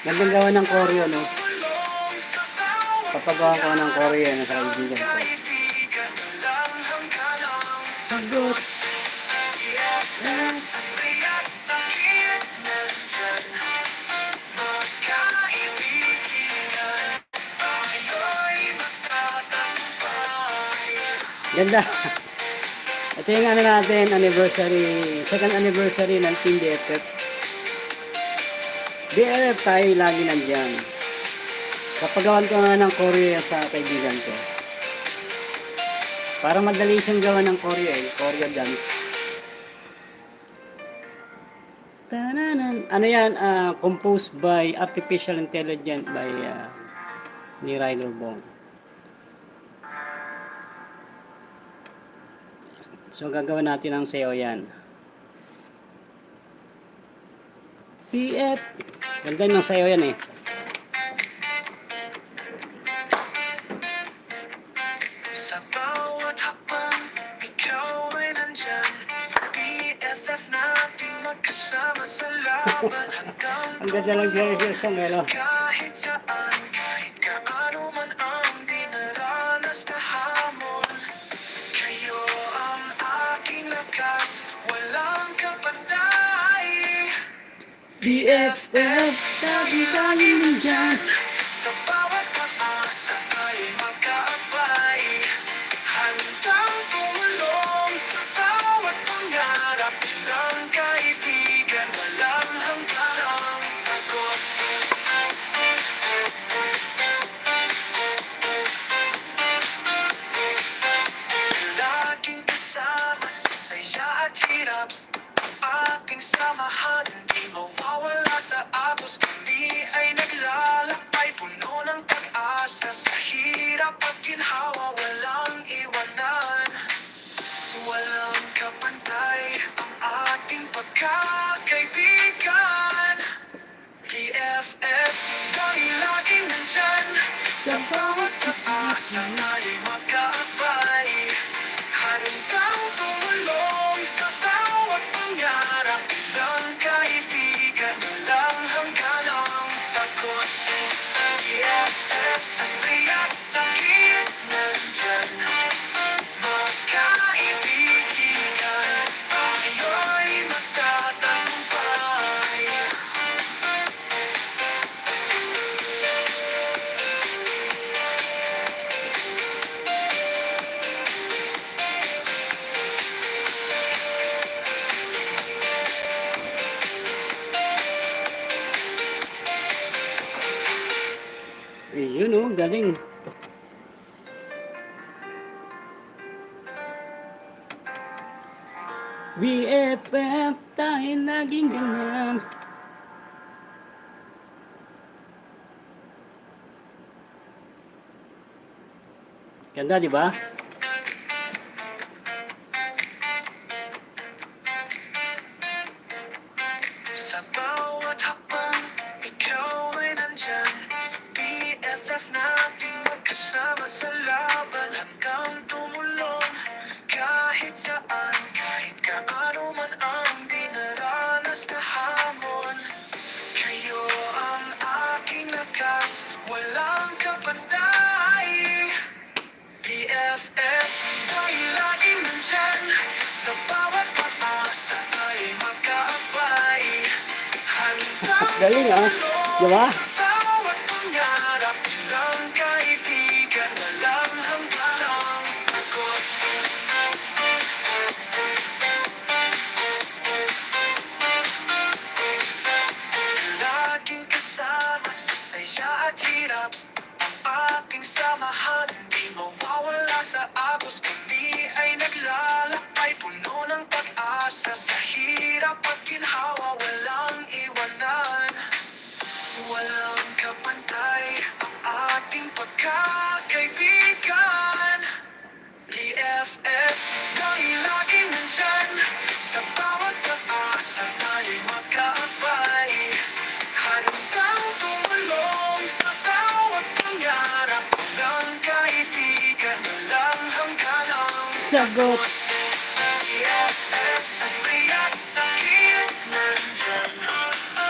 Gandang gawa ng choreo, no? Papagawa ko ng choreo na sa kaibigan ko. Sagot. Ganda. Ito yung ano natin, anniversary, second anniversary ng Team BFF. BFF tayo lagi nandyan. Papagawan ko nga ng choreo sa kaibigan ko. Para madali siyang gawa ng choreo choreo dance. Tananan. Ano yan, composed by Artificial Intelligence by ni Ryder Bong. So gagawin natin ang sayo yan. PF. Ganda yung sayo yan eh. Sa bawat hakbang, ikaw ay nandyan. BFF natin magkasama sa laban hanggang Ang ganda lang siya sa melo. kahit saan, kahit kaano man ang dinaranas na hamon. Kayo ang aking lakas, walang kapantay. BFF, lagi nandyan. Sa bawat pag-asa tayo'y magkaabay. Handang tumulong sa bawat pangarap ng kaibigan. Walang hanggan ang sagot. Laging kasama sa saya at hirap. Ating samahan, di mawawala sa agos. Kami ay naglalakbay, puno ng pag-asa. Sa hirap at ginhawa, walang iwanan. Walang kapantay ang ating pagkakaibigan. BFF, tayo laging nandyan. Sa bawat pag-asa tayo'y magkaabay. Handang tumulong sa bawat pangarap ng kaibigan. Walang hanggan ang sagot. BFF, sa saya't sakit nandyan. Magkaibigan, tayo'y magtatagumpay. Yun oh, galing. BFF, tayo laging ganyan. Ganda, di ba? Sa bawat hakbang, ikaw ay nandyan. BFF natin magkasama sa laban hanggang tumulong. Kahit saan, kahit kaano man ang dinaranas na hamon. Kayo ang aking lakas, walang kapantay. BFF, tayo laging nandyan. Sa bawat pag-asa tayo'y magkaabay. Handang Galing ah. Di ba? sa bawat pangarap ng kaibigan. Walang hanggan ang sagot. Laging kasama sa saya at hirap. Ang ating samahan, di mawawala sa agos. Kami ay naglalakbay, puno ng pag-asa. Sa hirap at ginhawa, walang iwanan. Walang kapantay ang ating pagkakaibigan. BFF, tayo laging nandyan. Sa bawat pag-asa tayo'y magkaabay. Handang tumulong sa bawat pangarap ng kaibigan. Walang hanggan ang Sagot.